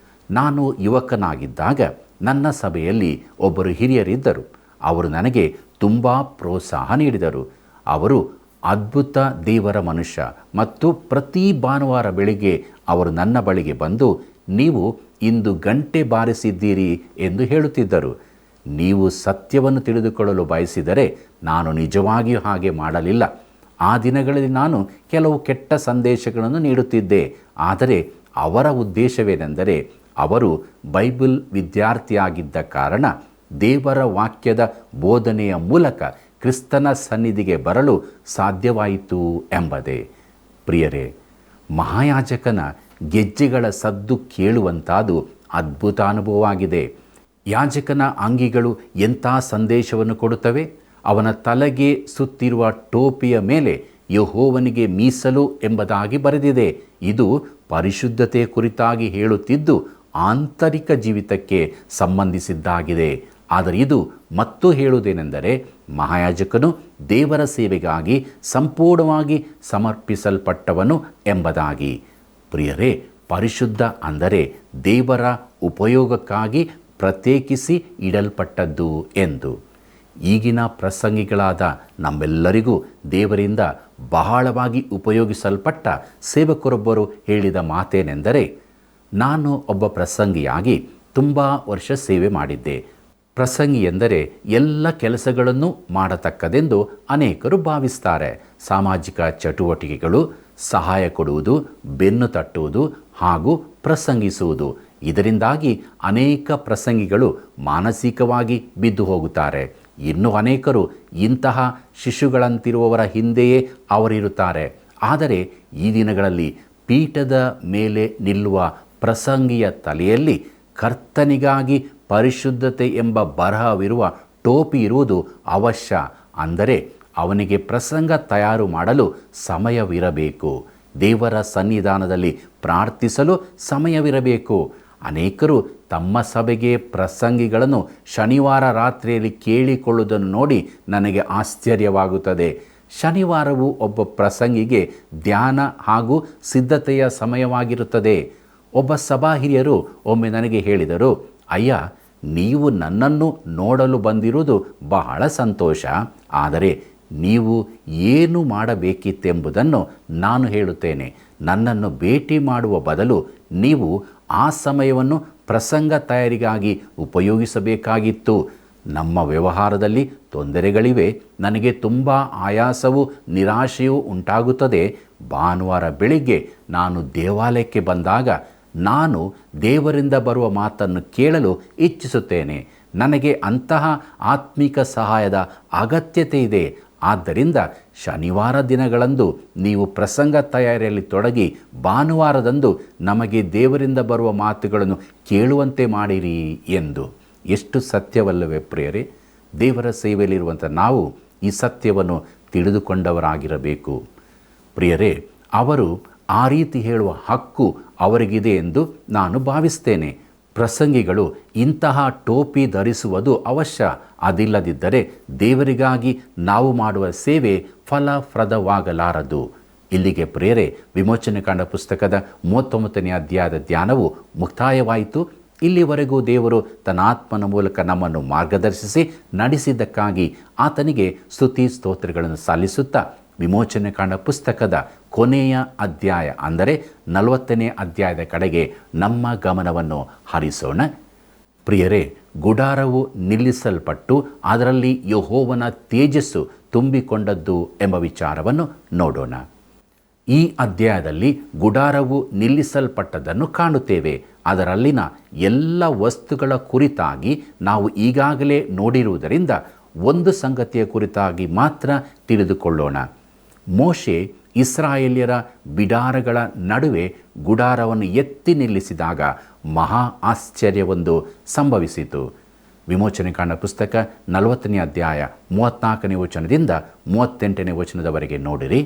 ನಾನು ಯುವಕನಾಗಿದ್ದಾಗ ನನ್ನ ಸಭೆಯಲ್ಲಿ ಒಬ್ಬರು ಹಿರಿಯರಿದ್ದರು. ಅವರು ನನಗೆ ತುಂಬ ಪ್ರೋತ್ಸಾಹ ನೀಡಿದರು. ಅವರು ಅದ್ಭುತ ದೇವರ ಮನುಷ್ಯ ಮತ್ತು ಪ್ರತಿ ಭಾನುವಾರ ಬೆಳಿಗ್ಗೆ ಅವರು ನನ್ನ ಬಳಿಗೆ ಬಂದು, ನೀವು ಇಂದು ಗಂಟೆ ಬಾರಿಸಿದ್ದೀರಿ ಎಂದು ಹೇಳುತ್ತಿದ್ದರು. ನೀವು ಸತ್ಯವನ್ನು ತಿಳಿದುಕೊಳ್ಳಲು ಬಯಸಿದರೆ ನಾನು ನಿಜವಾಗಿಯೂ ಹಾಗೆ ಮಾಡಲಿಲ್ಲ. ಆ ದಿನಗಳಲ್ಲಿ ನಾನು ಕೆಲವು ಕೆಟ್ಟ ಸಂದೇಶಗಳನ್ನು ನೀಡುತ್ತಿದ್ದೆ. ಆದರೆ ಅವರ ಉದ್ದೇಶವೇನೆಂದರೆ, ಅವರು ಬೈಬಲ್ ವಿದ್ಯಾರ್ಥಿಯಾಗಿದ್ದ ಕಾರಣ ದೇವರ ವಾಕ್ಯದ ಬೋಧನೆಯ ಮೂಲಕ ಕ್ರಿಸ್ತನ ಸನ್ನಿಧಿಗೆ ಬರಲು ಸಾಧ್ಯವಾಯಿತು ಎಂಬುದೇ. ಪ್ರಿಯರೇ, ಮಹಾಯಾಜಕನ ಗೆಜ್ಜೆಗಳ ಸದ್ದು ಕೇಳುವಂತಾದು ಅದ್ಭುತ ಅನುಭವವಾಗಿದೆ. ಯಾಜಕನ ಅಂಗಿಗಳು ಎಂಥ ಸಂದೇಶವನ್ನು ಕೊಡುತ್ತವೆ. ಅವನ ತಲೆಗೆ ಸುತ್ತಿರುವ ಟೋಪಿಯ ಮೇಲೆ ಯೆಹೋವನಿಗೆ ಮೀಸಲು ಎಂಬುದಾಗಿ ಬರೆದಿದೆ. ಇದು ಪರಿಶುದ್ಧತೆ ಕುರಿತಾಗಿ ಹೇಳುತ್ತಿದ್ದು ಆಂತರಿಕ ಜೀವಿತಕ್ಕೆ ಸಂಬಂಧಿಸಿದ್ದಾಗಿದೆ. ಆದರೆ ಇದು ಮತ್ತು ಹೇಳುವುದೇನೆಂದರೆ, ಮಹಾಯಾಜಕನು ದೇವರ ಸೇವೆಗಾಗಿ ಸಂಪೂರ್ಣವಾಗಿ ಸಮರ್ಪಿಸಲ್ಪಟ್ಟವನು ಎಂಬುದಾಗಿ. ಪ್ರಿಯರೇ, ಪರಿಶುದ್ಧ ಅಂದರೆ ದೇವರ ಉಪಯೋಗಕ್ಕಾಗಿ ಪ್ರತ್ಯೇಕಿಸಿ ಇಡಲ್ಪಟ್ಟದ್ದು ಎಂದು. ಈಗಿನ ಪ್ರಸಂಗಿಗಳಾದ ನಮ್ಮೆಲ್ಲರಿಗೂ ದೇವರಿಂದ ಬಹಳವಾಗಿ ಉಪಯೋಗಿಸಲ್ಪಟ್ಟ ಸೇವಕರೊಬ್ಬರು ಹೇಳಿದ ಮಾತೇನೆಂದರೆ, ನಾನು ಒಬ್ಬ ಪ್ರಸಂಗಿಯಾಗಿ ತುಂಬ ವರ್ಷ ಸೇವೆ ಮಾಡಿದ್ದೆ. ಪ್ರಸಂಗಿ ಎಂದರೆ ಎಲ್ಲ ಕೆಲಸಗಳನ್ನು ಮಾಡತಕ್ಕದೆಂದು ಅನೇಕರು ಭಾವಿಸ್ತಾರೆ. ಸಾಮಾಜಿಕ ಚಟುವಟಿಕೆಗಳು, ಸಹಾಯ ಕೊಡುವುದು, ಬೆನ್ನು ತಟ್ಟುವುದು ಹಾಗೂ ಪ್ರಸಂಗಿಸುವುದು. ಇದರಿಂದಾಗಿ ಅನೇಕ ಪ್ರಸಂಗಿಗಳು ಮಾನಸಿಕವಾಗಿ ಬಿದ್ದು ಹೋಗುತ್ತಾರೆ. ಇನ್ನು ಅನೇಕರು ಇಂತಹ ಶಿಶುಗಳಂತಿರುವವರ ಹಿಂದೆಯೇ ಅವರಿರುತ್ತಾರೆ. ಆದರೆ ಈ ದಿನಗಳಲ್ಲಿ ಪೀಠದ ಮೇಲೆ ನಿಲ್ಲುವ ಪ್ರಸಂಗಿಯ ತಲೆಯಲ್ಲಿ ಕರ್ತನಿಗಾಗಿ ಪರಿಶುದ್ಧತೆ ಎಂಬ ಬರಹವಿರುವ ಟೋಪಿ ಇರುವುದು ಅವಶ್ಯ. ಅಂದರೆ ಅವನಿಗೆ ಪ್ರಸಂಗ ತಯಾರು ಮಾಡಲು ಸಮಯವಿರಬೇಕು. ದೇವರ ಸನ್ನಿಧಾನದಲ್ಲಿ ಪ್ರಾರ್ಥಿಸಲು ಸಮಯವಿರಬೇಕು. ಅನೇಕರು ತಮ್ಮ ಸಭೆಗೆ ಪ್ರಸಂಗಿಗಳನ್ನು ಶನಿವಾರ ರಾತ್ರಿಯಲ್ಲಿ ಕೇಳಿಕೊಳ್ಳುವುದನ್ನು ನೋಡಿ ನನಗೆ ಆಶ್ಚರ್ಯವಾಗುತ್ತದೆ. ಶನಿವಾರವು ಒಬ್ಬ ಪ್ರಸಂಗಿಗೆ ಧ್ಯಾನ ಹಾಗೂ ಸಿದ್ಧತೆಯ ಸಮಯವಾಗಿರುತ್ತದೆ. ಒಬ್ಬ ಸಭಾ ಹಿರಿಯರು ಒಮ್ಮೆ ನನಗೆ ಹೇಳಿದರು, ಅಯ್ಯ, ನೀವು ನನ್ನನ್ನು ನೋಡಲು ಬಂದಿರುವುದು ಬಹಳ ಸಂತೋಷ. ಆದರೆ ನೀವು ಏನು ಮಾಡಬೇಕಿತ್ತೆಂಬುದನ್ನು ನಾನು ಹೇಳುತ್ತೇನೆ. ನನ್ನನ್ನು ಭೇಟಿ ಮಾಡುವ ಬದಲು ನೀವು ಆ ಸಮಯವನ್ನು ಪ್ರಸಂಗ ತಯಾರಿಗಾಗಿ ಉಪಯೋಗಿಸಬೇಕಾಗಿತ್ತು. ನಮ್ಮ ವ್ಯವಹಾರದಲ್ಲಿ ತೊಂದರೆಗಳಿವೆ. ನನಗೆ ತುಂಬ ಆಯಾಸವೂ ನಿರಾಶೆಯೂ ಉಂಟಾಗುತ್ತದೆ. ಭಾನುವಾರ ಬೆಳಿಗ್ಗೆ ನಾನು ದೇವಾಲಯಕ್ಕೆ ಬಂದಾಗ ನಾನು ದೇವರಿಂದ ಬರುವ ಮಾತನ್ನು ಕೇಳಲು ಇಚ್ಛಿಸುತ್ತೇನೆ. ನನಗೆ ಅಂತಹ ಆತ್ಮಿಕ ಸಹಾಯದ ಅಗತ್ಯತೆ ಇದೆ. ಆದ್ದರಿಂದ ಶನಿವಾರ ದಿನಗಳಂದು ನೀವು ಪ್ರಸಂಗ ತಯಾರಿಯಲ್ಲಿ ತೊಡಗಿ ಭಾನುವಾರದಂದು ನಮಗೆ ದೇವರಿಂದ ಬರುವ ಮಾತುಗಳನ್ನು ಕೇಳುವಂತೆ ಮಾಡಿರಿ ಎಂದು. ಎಷ್ಟು ಸತ್ಯವಲ್ಲವೇ ಪ್ರಿಯರೇ? ದೇವರ ಸೇವೆಯಲ್ಲಿರುವಂಥ ನಾವು ಈ ಸತ್ಯವನ್ನು ತಿಳಿದುಕೊಂಡವರಾಗಿರಬೇಕು. ಪ್ರಿಯರೇ, ಅವರು ಆ ರೀತಿ ಹೇಳುವ ಹಕ್ಕು ಅವರಿಗಿದೆ ಎಂದು ನಾನು ಭಾವಿಸ್ತೇನೆ. ಪ್ರಸಂಗಿಗಳು ಇಂತಹ ಟೋಪಿ ಧರಿಸುವುದು ಅವಶ್ಯ. ಅದಿಲ್ಲದಿದ್ದರೆ ದೇವರಿಗಾಗಿ ನಾವು ಮಾಡುವ ಸೇವೆ ಫಲಪ್ರದವಾಗಲಾರದು. ಇಲ್ಲಿಗೆ ಪ್ರಿಯರೇ, ವಿಮೋಚನೆಕಾಂಡ ಪುಸ್ತಕದ 39ನೇ ಅಧ್ಯಾಯದ ಧ್ಯಾನವು ಮುಕ್ತಾಯವಾಯಿತು. ಇಲ್ಲಿವರೆಗೂ ದೇವರು ತನ್ನ ಆತ್ಮನ ಮೂಲಕ ನಮ್ಮನ್ನು ಮಾರ್ಗದರ್ಶಿಸಿ ನಡೆಸಿದ್ದಕ್ಕಾಗಿ ಆತನಿಗೆ ಸ್ತುತಿ ಸ್ತೋತ್ರಗಳನ್ನು ಸಲ್ಲಿಸುತ್ತಾ ವಿಮೋಚನೆಕಾಂಡ ಪುಸ್ತಕದ ಕೊನೆಯ ಅಧ್ಯಾಯ ಅಂದರೆ 40ನೇ ಅಧ್ಯಾಯದ ಕಡೆಗೆ ನಮ್ಮ ಗಮನವನ್ನು ಹರಿಸೋಣ. ಪ್ರಿಯರೇ, ಗುಡಾರವು ನಿಲ್ಲಿಸಲ್ಪಟ್ಟು ಅದರಲ್ಲಿ ಯೆಹೋವನ ತೇಜಸ್ಸು ತುಂಬಿಕೊಂಡದ್ದು ಎಂಬ ವಿಚಾರವನ್ನು ನೋಡೋಣ. ಈ ಅಧ್ಯಾಯದಲ್ಲಿ ಗುಡಾರವು ನಿಲ್ಲಿಸಲ್ಪಟ್ಟದ್ದನ್ನು ಕಾಣುತ್ತೇವೆ. ಅದರಲ್ಲಿನ ಎಲ್ಲ ವಸ್ತುಗಳ ಕುರಿತಾಗಿ ನಾವು ಈಗಾಗಲೇ ನೋಡಿರುವುದರಿಂದ ಒಂದು ಸಂಗತಿಯ ಕುರಿತಾಗಿ ಮಾತ್ರ ತಿಳಿದುಕೊಳ್ಳೋಣ. ಮೋಶೆ ಇಸ್ರಾಯೇಲ್ಯರ ಬಿಡಾರಗಳ ನಡುವೆ ಗುಡಾರವನ್ನು ಎತ್ತಿ ನಿಲ್ಲಿಸಿದಾಗ ಮಹಾ ಆಶ್ಚರ್ಯವೊಂದು ಸಂಭವಿಸಿತು. ವಿಮೋಚನೆಕಾಂಡ ಪುಸ್ತಕ 40ನೇ ಅಧ್ಯಾಯ 34ನೇ ವಚನದಿಂದ 38ನೇ ವಚನದವರೆಗೆ ನೋಡಿರಿ.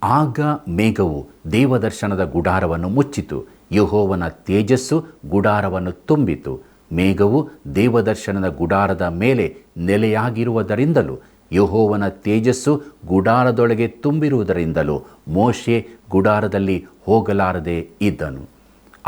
ಆಗ ಮೇಘವು ದೇವದರ್ಶನದ ಗುಡಾರವನ್ನು ಮುಚ್ಚಿತು, ಯೆಹೋವನ ತೇಜಸ್ಸು ಗುಡಾರವನ್ನು ತುಂಬಿತು. ಮೇಘವು ದೇವದರ್ಶನದ ಗುಡಾರದ ಮೇಲೆ ನೆಲೆಯಾಗಿರುವುದರಿಂದಲೂ ಯೆಹೋವನ ತೇಜಸ್ಸು ಗುಡಾರದೊಳಗೆ ತುಂಬಿರುವುದರಿಂದಲೂ ಮೋಶೆ ಗುಡಾರದಲ್ಲಿ ಹೋಗಲಾರದೆ ಇದ್ದನು.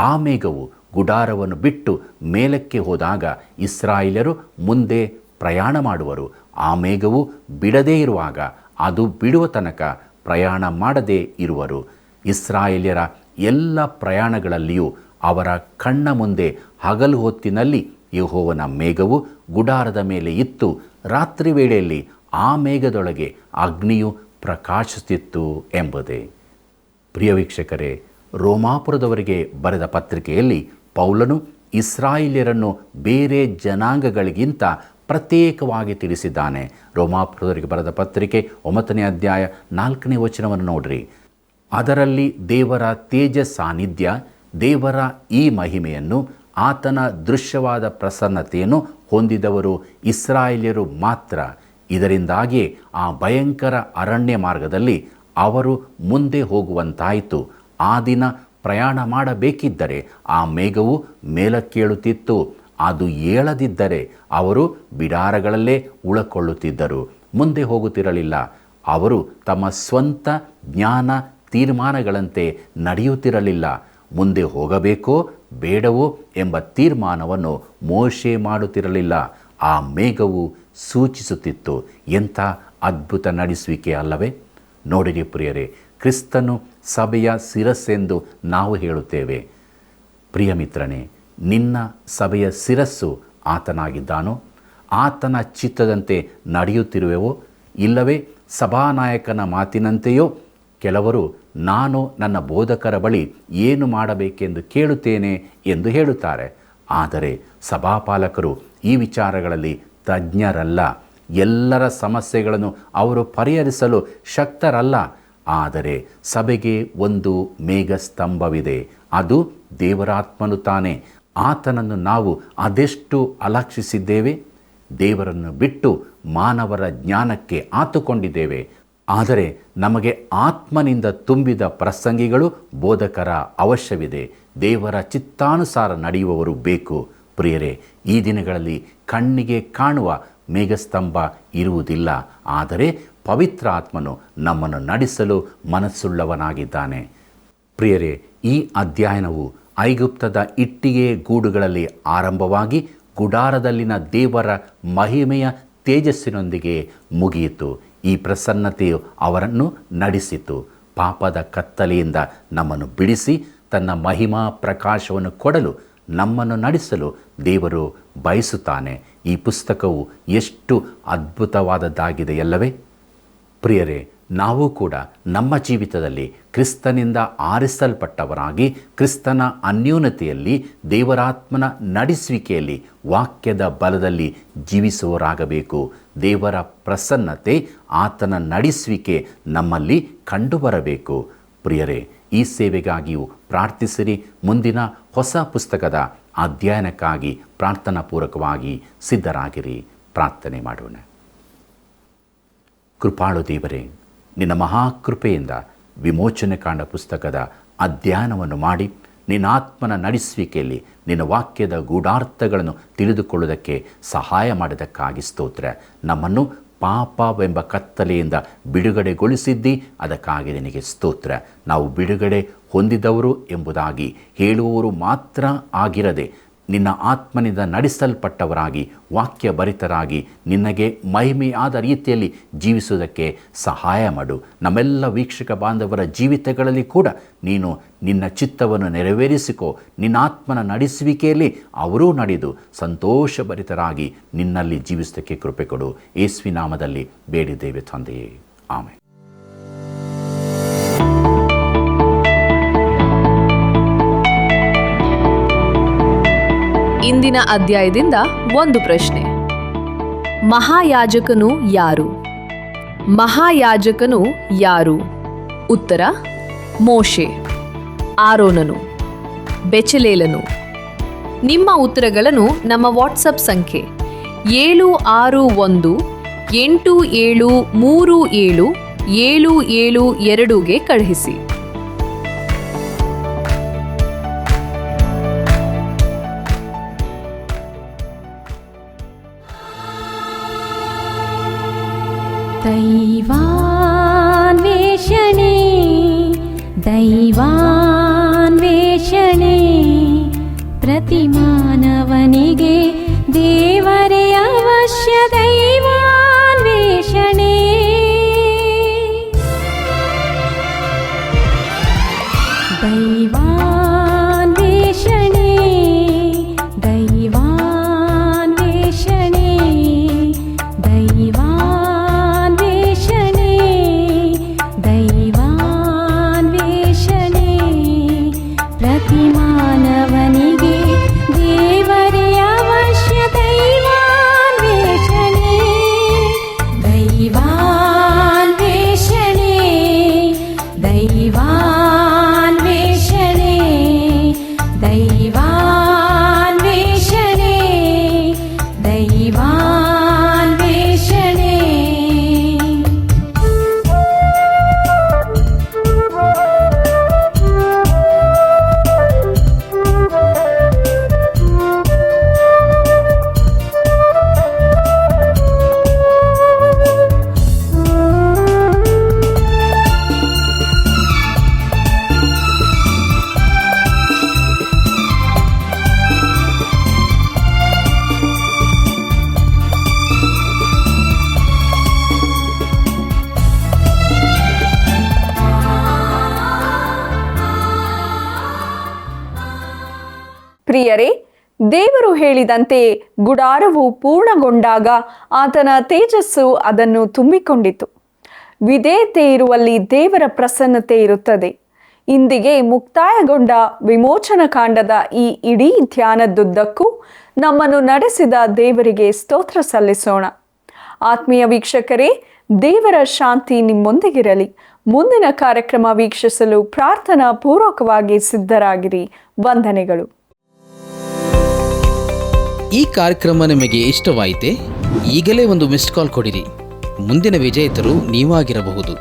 ಆ ಮೇಘವು ಗುಡಾರವನ್ನು ಬಿಟ್ಟು ಮೇಲಕ್ಕೆ ಹೋದಾಗ ಇಸ್ರಾಯೇಲ್ಯರು ಮುಂದೆ ಪ್ರಯಾಣ ಮಾಡುವರು. ಆ ಮೇಘವು ಬಿಡದೇ ಇರುವಾಗ ಅದು ಬಿಡುವ ತನಕ ಪ್ರಯಾಣ ಮಾಡದೇ ಇರುವರು. ಇಸ್ರಾಯೇಲ್ಯರ ಎಲ್ಲ ಪ್ರಯಾಣಗಳಲ್ಲಿಯೂ ಅವರ ಕಣ್ಣ ಮುಂದೆ ಹಗಲು ಹೊತ್ತಿನಲ್ಲಿ ಯೆಹೋವನ ಮೇಘವು ಗುಡಾರದ ಮೇಲೆ ಇತ್ತು. ರಾತ್ರಿ ವೇಳೆಯಲ್ಲಿ ಆ ಮೇಘದೊಳಗೆ ಅಗ್ನಿಯು ಪ್ರಕಾಶಿಸುತ್ತಿತ್ತು ಎಂಬುದೇ. ಪ್ರಿಯ ವೀಕ್ಷಕರೇ, ರೋಮಾಪುರದವರಿಗೆ ಬರೆದ ಪತ್ರಿಕೆಯಲ್ಲಿ ಪೌಲನು ಇಸ್ರಾಯೇಲ್ಯರನ್ನು ಬೇರೆ ಜನಾಂಗಗಳಿಗಿಂತ ಪ್ರತ್ಯೇಕವಾಗಿ ತಿಳಿಸಿದ್ದಾನೆ. ರೋಮಾಪುರದವರಿಗೆ ಬರೆದ ಪತ್ರಿಕೆ 9ನೇ ಅಧ್ಯಾಯ 4ನೇ ವಚನವನ್ನು ನೋಡ್ರಿ. ಅದರಲ್ಲಿ ದೇವರ ತೇಜ ಸಾನ್ನಿಧ್ಯ, ದೇವರ ಈ ಮಹಿಮೆಯನ್ನು, ಆತನ ದೃಶ್ಯವಾದ ಪ್ರಸನ್ನತೆಯನ್ನು ಹೊಂದಿದವರು ಇಸ್ರಾಯೇಲ್ಯರು ಮಾತ್ರ. ಇದರಿಂದಾಗಿಯೇ ಆ ಭಯಂಕರ ಅರಣ್ಯ ಮಾರ್ಗದಲ್ಲಿ ಅವರು ಮುಂದೆ ಹೋಗುವಂತಾಯಿತು. ಆ ದಿನ ಪ್ರಯಾಣ ಮಾಡಬೇಕಿದ್ದರೆ ಆ ಮೇಘವು ಮೇಲಕ್ಕೇಳುತ್ತಿತ್ತು. ಅದು ಏಳದಿದ್ದರೆ ಅವರು ಬಿಡಾರಗಳಲ್ಲೇ ಉಳಕೊಳ್ಳುತ್ತಿದ್ದರು, ಮುಂದೆ ಹೋಗುತ್ತಿರಲಿಲ್ಲ. ಅವರು ತಮ್ಮ ಸ್ವಂತ ಜ್ಞಾನ ತೀರ್ಮಾನಗಳಂತೆ ನಡೆಯುತ್ತಿರಲಿಲ್ಲ. ಮುಂದೆ ಹೋಗಬೇಕೋ ಬೇಡವೋ ಎಂಬ ತೀರ್ಮಾನವನ್ನು ಮೋಶೆ ಮಾಡುತ್ತಿರಲಿಲ್ಲ. ಆ ಮೇಘವು ಸೂಚಿಸುತ್ತಿತ್ತು. ಎಂಥ ಅದ್ಭುತ ನಡೆಸುವಿಕೆ ಅಲ್ಲವೇ? ನೋಡಿರಿ ಪ್ರಿಯರೇ, ಕ್ರಿಸ್ತನು ಸಭೆಯ ಶಿರಸ್ಸೆಂದು ನಾವು ಹೇಳುತ್ತೇವೆ. ಪ್ರಿಯ ಮಿತ್ರನೇ, ನಿನ್ನ ಸಭೆಯ ಶಿರಸ್ಸು ಆತನಾಗಿದ್ದಾನೋ? ಆತನ ಚಿತ್ತದಂತೆ ನಡೆಯುತ್ತಿರುವೆವೋ? ಇಲ್ಲವೇ ಸಭಾನಾಯಕನ ಮಾತಿನಂತೆಯೋ? ಕೆಲವರು ನಾನು ನನ್ನ ಬೋಧಕರ ಬಳಿ ಏನು ಮಾಡಬೇಕೆಂದು ಕೇಳುತ್ತೇನೆ ಎಂದು ಹೇಳುತ್ತಾರೆ. ಆದರೆ ಸಭಾಪಾಲಕರು ಈ ವಿಚಾರಗಳಲ್ಲಿ ತಜ್ಞರಲ್ಲ. ಎಲ್ಲರ ಸಮಸ್ಯೆಗಳನ್ನು ಅವರು ಪರಿಹರಿಸಲು ಶಕ್ತರಲ್ಲ. ಆದರೆ ಸಭೆಗೆ ಒಂದು ಮೇಘಸ್ತಂಭವಿದೆ, ಅದು ದೇವರಾತ್ಮನು ತಾನೇ. ಆತನನ್ನು ನಾವು ಅದೆಷ್ಟು ಅಲಕ್ಷಿಸಿದ್ದೇವೆ. ದೇವರನ್ನು ಬಿಟ್ಟು ಮಾನವರ ಜ್ಞಾನಕ್ಕೆ ಆತುಕೊಂಡಿದ್ದೇವೆ. ಆದರೆ ನಮಗೆ ಆತ್ಮನಿಂದ ತುಂಬಿದ ಪ್ರಸಂಗಿಗಳು, ಬೋಧಕರ ಅವಶ್ಯವಿದೆ. ದೇವರ ಚಿತ್ತಾನುಸಾರ ನಡೆಯುವವರು ಬೇಕು. ಪ್ರಿಯರೇ, ಈ ದಿನಗಳಲ್ಲಿ ಕಣ್ಣಿಗೆ ಕಾಣುವ ಮೇಘಸ್ತಂಭ ಇರುವುದಿಲ್ಲ. ಆದರೆ ಪವಿತ್ರ ಆತ್ಮನು ನಮ್ಮನ್ನು ನಡೆಸಲು ಮನಸ್ಸುಳ್ಳವನಾಗಿದ್ದಾನೆ. ಪ್ರಿಯರೇ, ಈ ಅಧ್ಯಯನವು ಐಗುಪ್ತದ ಇಟ್ಟಿಗೆ ಗೂಡುಗಳಲ್ಲಿ ಆರಂಭವಾಗಿ ಗುಡಾರದಲ್ಲಿನ ದೇವರ ಮಹಿಮೆಯ ತೇಜಸ್ಸಿನೊಂದಿಗೆ ಮುಗಿಯಿತು. ಈ ಪ್ರಸನ್ನತೆಯು ಅವರನ್ನು ನಡೆಸಿತು. ಪಾಪದ ಕತ್ತಲೆಯಿಂದ ನಮ್ಮನ್ನು ಬಿಡಿಸಿ ತನ್ನ ಮಹಿಮಾ ಪ್ರಕಾಶವನ್ನು ಕೊಡಲು ನಮ್ಮನ್ನು ನಡೆಸಲು ದೇವರು ಬಯಸುತ್ತಾನೆ. ಈ ಪುಸ್ತಕವು ಎಷ್ಟು ಅದ್ಭುತವಾದದ್ದಾಗಿದೆಯಲ್ಲವೇ? ಪ್ರಿಯರೇ, ನಾವು ಕೂಡ ನಮ್ಮ ಜೀವಿತದಲ್ಲಿ ಕ್ರಿಸ್ತನಿಂದ ಆರಿಸಲ್ಪಟ್ಟವರಾಗಿ ಕ್ರಿಸ್ತನ ಅನ್ಯೂನತೆಯಲ್ಲಿ ದೇವರಾತ್ಮನ ನಡೆಸುವಿಕೆಯಲ್ಲಿ ವಾಕ್ಯದ ಬಲದಲ್ಲಿ ಜೀವಿಸುವವರಾಗಬೇಕು. ದೇವರ ಪ್ರಸನ್ನತೆ, ಆತನ ನಡೆಸುವಿಕೆ ನಮ್ಮಲ್ಲಿ ಕಂಡುಬರಬೇಕು. ಪ್ರಿಯರೇ, ಈ ಸೇವೆಗಾಗಿಯೂ ಪ್ರಾರ್ಥಿಸಿರಿ. ಮುಂದಿನ ಹೊಸ ಪುಸ್ತಕದ ಅಧ್ಯಯನಕ್ಕಾಗಿ ಪ್ರಾರ್ಥನಾಪೂರ್ವಕವಾಗಿ ಸಿದ್ಧರಾಗಿರಿ. ಪ್ರಾರ್ಥನೆ ಮಾಡೋಣ. ಕೃಪಾಳು ದೇವರೇ, ನಿನ್ನ ಮಹಾಕೃಪೆಯಿಂದ ವಿಮೋಚನೆ ಕಾಂಡ ಪುಸ್ತಕದ ಅಧ್ಯಯನವನ್ನು ಮಾಡಿ ನಿನ್ನ ಆತ್ಮನ ನಡೆಸುವಿಕೆಯಲ್ಲಿ ನಿನ್ನ ವಾಕ್ಯದ ಗೂಢಾರ್ಥಗಳನ್ನು ತಿಳಿದುಕೊಳ್ಳುವುದಕ್ಕೆ ಸಹಾಯ ಮಾಡಿದ್ದಕ್ಕಾಗಿ ಸ್ತೋತ್ರ. ನಮ್ಮನ್ನು ಪಾಪವೆಂಬ ಕತ್ತಲೆಯಿಂದ ಬಿಡುಗಡೆಗೊಳಿಸಿದ್ದಿ, ಅದಕ್ಕಾಗಿ ನಿನಗೆ ಸ್ತೋತ್ರ. ನಾವು ಬಿಡುಗಡೆ ಹೊಂದಿದವರು ಎಂಬುದಾಗಿ ಹೇಳುವವರು ಮಾತ್ರ ಆಗಿರದೆ ನಿನ್ನ ಆತ್ಮನಿಂದ ನಡೆಸಲ್ಪಟ್ಟವರಾಗಿ ವಾಕ್ಯ ಭರಿತರಾಗಿ ನಿನಗೆ ಮಹಿಮೆಯಾದ ರೀತಿಯಲ್ಲಿ ಜೀವಿಸುವುದಕ್ಕೆ ಸಹಾಯ ಮಾಡು. ನಮ್ಮೆಲ್ಲ ವೀಕ್ಷಕ ಬಾಂಧವರ ಜೀವಿತಗಳಲ್ಲಿ ಕೂಡ ನೀನು ನಿನ್ನ ಚಿತ್ತವನ್ನು ನೆರವೇರಿಸಿಕೋ. ನಿನ್ನ ಆತ್ಮನ ನಡೆಸುವಿಕೆಯಲ್ಲಿ ಅವರೂ ನಡೆದು ಸಂತೋಷಭರಿತರಾಗಿ ನಿನ್ನಲ್ಲಿ ಜೀವಿಸೋದಕ್ಕೆ ಕೃಪೆ ಕೊಡು. ಯೇಸುವಿನ ನಾಮದಲ್ಲಿ ಬೇಡಿದ್ದೇವೆ ತಂದೆಯೇ, ಆಮೆನ್. ಇಂದಿನ ಅಧ್ಯಾಯದಿಂದ ಒಂದು ಪ್ರಶ್ನೆ. ಮಹಾಯಾಜಕನು ಯಾರು? ಮಹಾಯಾಜಕನು ಯಾರು? ಉತ್ತರ: ಮೋಶೆ, ಆರೋನನು, ಬೆಚಲೇಲನು. ನಿಮ್ಮ ಉತ್ತರಗಳನ್ನು ನಮ್ಮ ವಾಟ್ಸಪ್ ಸಂಖ್ಯೆ 76187377772ಗೆ ಕಳುಹಿಸಿ. ದೈವಾನ್ವೇಷಣೆ ದೈವಾನ್ವೇಷಣೆ, ಪ್ರತಿ ಮಾನವನಿಗೆ ದೇವರೇ ಅವಶ್ಯ. ದೈವಾನ್ವೇಷಣೆ ದೈವಾನ್ವೇಷಣೆ ದೈವಾನ್ವೇಷಣೆ ದೈವಾನ್ವೇಷಣೆ ದೈವಾನ್ವೇಷಣೆ, ಪ್ರತಿ ಮಾನವನಿಗೆ ದೇವರೇ ಅವಶ್ಯ. ದೈವಾನ್ವೇಷಣೆ ದೈವಾನ್ವೇಷಣೆ ದೈವಾನ್ವೇಷಣೆ ದೈವಾನ್ವೇಷಣೆ ದೈವಾನ್ವೇಷಣೆ. ಪ್ರಿಯರೇ, ದೇವರು ಹೇಳಿದಂತೆ ಗುಡಾರವು ಪೂರ್ಣಗೊಂಡಾಗ ಆತನ ತೇಜಸ್ಸು ಅದನ್ನು ತುಂಬಿಕೊಂಡಿತು. ವಿಧೇಯತೆ ಇರುವಲ್ಲಿ ದೇವರ ಪ್ರಸನ್ನತೆ ಇರುತ್ತದೆ. ಇಂದಿಗೆ ಮುಕ್ತಾಯಗೊಂಡ ವಿಮೋಚನ ಕಾಂಡದ ಈ ಇಡೀ ಧ್ಯಾನದುದ್ದಕ್ಕೂ ನಮ್ಮನ್ನು ನಡೆಸಿದ ದೇವರಿಗೆ ಸ್ತೋತ್ರ ಸಲ್ಲಿಸೋಣ. ಆತ್ಮೀಯ ವೀಕ್ಷಕರೇ, ದೇವರ ಶಾಂತಿ ನಿಮ್ಮೊಂದಿಗಿರಲಿ. ಮುಂದಿನ ಕಾರ್ಯಕ್ರಮ ವೀಕ್ಷಿಸಲು ಪ್ರಾರ್ಥನಾ ಪೂರ್ವಕವಾಗಿ ಸಿದ್ಧರಾಗಿರಿ. ವಂದನೆಗಳು. ಈ ಕಾರ್ಯಕ್ರಮ ನಿಮಗೆ ಇಷ್ಟವಾಯಿತೆ? ಈಗಲೇ ಒಂದು ಮಿಸ್ಡ್ ಕಾಲ್ ಕೊಡಿರಿ. ಮುಂದಿನ ವಿಜೇತರು ನೀವಾಗಿರಬಹುದು.